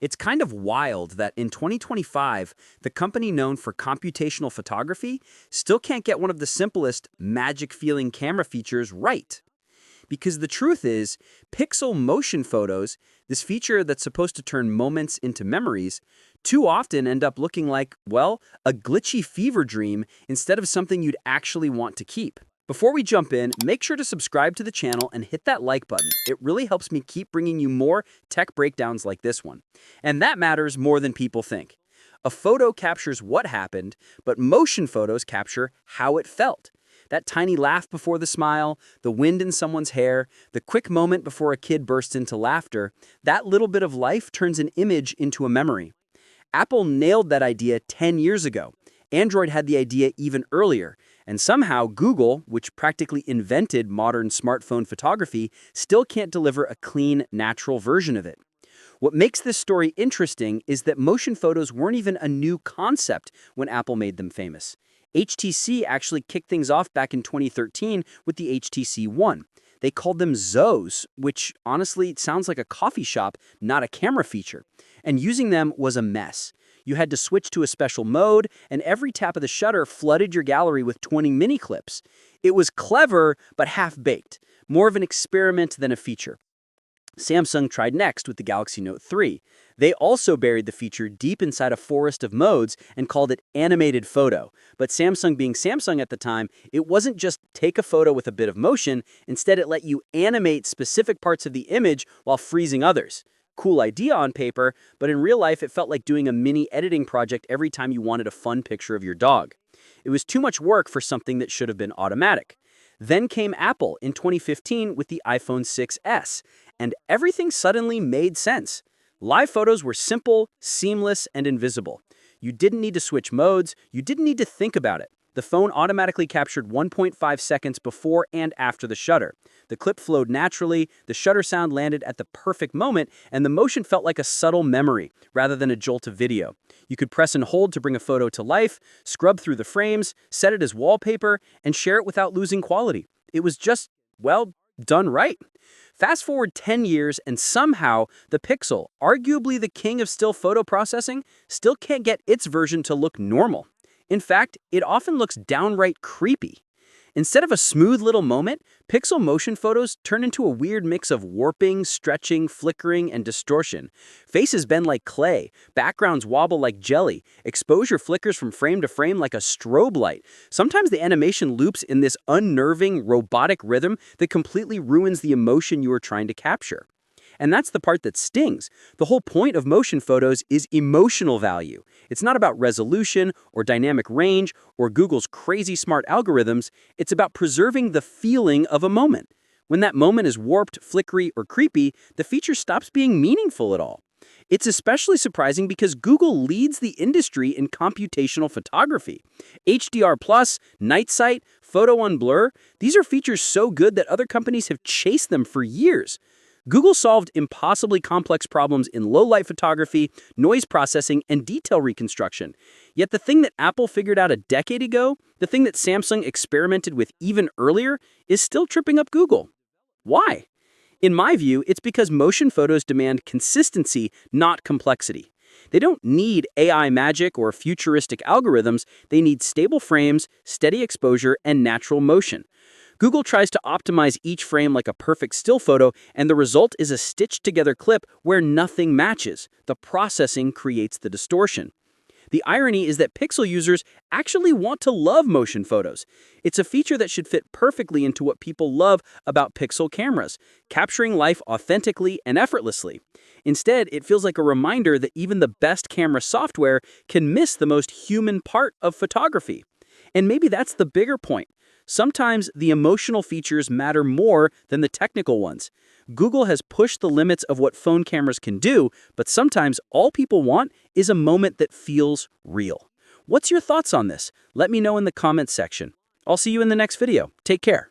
It's kind of wild that in 2025, the company known for computational photography still can't get one of the simplest magic-feeling camera features right. Because the truth is, pixel motion photos, this feature that's supposed to turn moments into memories, too often end up looking like, well, a glitchy fever dream instead of something you'd actually want to keep. Before we jump in, make sure to subscribe to the channel and hit that like button. It really helps me keep bringing you more tech breakdowns like this one. And that matters more than people think. A photo captures what happened, but motion photos capture how it felt. That tiny laugh before the smile, the wind in someone's hair, the quick moment before a kid bursts into laughter, that little bit of life turns an image into a memory. Apple nailed that idea 10 years ago. Android had the idea even earlier, and somehow Google, which practically invented modern smartphone photography, still can't deliver a clean, natural version of it. What makes this story interesting is that motion photos weren't even a new concept when Apple made them famous. HTC actually kicked things off back in 2013 with the HTC One. They called them ZOs, which honestly sounds like a coffee shop, not a camera feature. And using them was a mess. You had to switch to a special mode, and every tap of the shutter flooded your gallery with 20 mini clips. It was clever, but half-baked, more of an experiment than a feature. Samsung tried next with the Galaxy Note 3. They also buried the feature deep inside a forest of modes and called it animated photo. But Samsung being Samsung at the time, it wasn't just take a photo with a bit of motion, instead it let you animate specific parts of the image while freezing others. Cool idea on paper, but in real life it felt like doing a mini editing project every time you wanted a fun picture of your dog. It was too much work for something that should have been automatic. Then came Apple in 2015 with the iPhone 6s, and everything suddenly made sense. Live photos were simple, seamless, and invisible. You didn't need to switch modes, you didn't need to think about it. The phone automatically captured 1.5 seconds before and after the shutter. The clip flowed naturally, the shutter sound landed at the perfect moment, and the motion felt like a subtle memory rather than a jolt of video. You could press and hold to bring a photo to life, scrub through the frames, set it as wallpaper, and share it without losing quality. It was just, well, done right. Fast forward 10 years and somehow the Pixel, arguably the king of still photo processing, still can't get its version to look normal. In fact, it often looks downright creepy. Instead of a smooth little moment, pixel motion photos turn into a weird mix of warping, stretching, flickering, and distortion. Faces bend like clay, backgrounds wobble like jelly, exposure flickers from frame to frame like a strobe light. Sometimes the animation loops in this unnerving, robotic rhythm that completely ruins the emotion you are trying to capture. And that's the part that stings. The whole point of motion photos is emotional value. It's not about resolution or dynamic range or Google's crazy smart algorithms. It's about preserving the feeling of a moment. When that moment is warped, flickery, or creepy, the feature stops being meaningful at all. It's especially surprising because Google leads the industry in computational photography. HDR+, Night Sight, Photo on Blur, these are features so good that other companies have chased them for years. Google solved impossibly complex problems in low-light photography, noise processing, and detail reconstruction. Yet the thing that Apple figured out a decade ago, the thing that Samsung experimented with even earlier, is still tripping up Google. Why? In my view, it's because motion photos demand consistency, not complexity. They don't need AI magic or futuristic algorithms, they need stable frames, steady exposure, and natural motion. Google tries to optimize each frame like a perfect still photo, and the result is a stitched-together clip where nothing matches. The processing creates the distortion. The irony is that Pixel users actually want to love motion photos. It's a feature that should fit perfectly into what people love about Pixel cameras, capturing life authentically and effortlessly. Instead, it feels like a reminder that even the best camera software can miss the most human part of photography. And maybe that's the bigger point. Sometimes the emotional features matter more than the technical ones. Google has pushed the limits of what phone cameras can do, but sometimes all people want is a moment that feels real. What's your thoughts on this? Let me know in the comments section. I'll see you in the next video. Take care.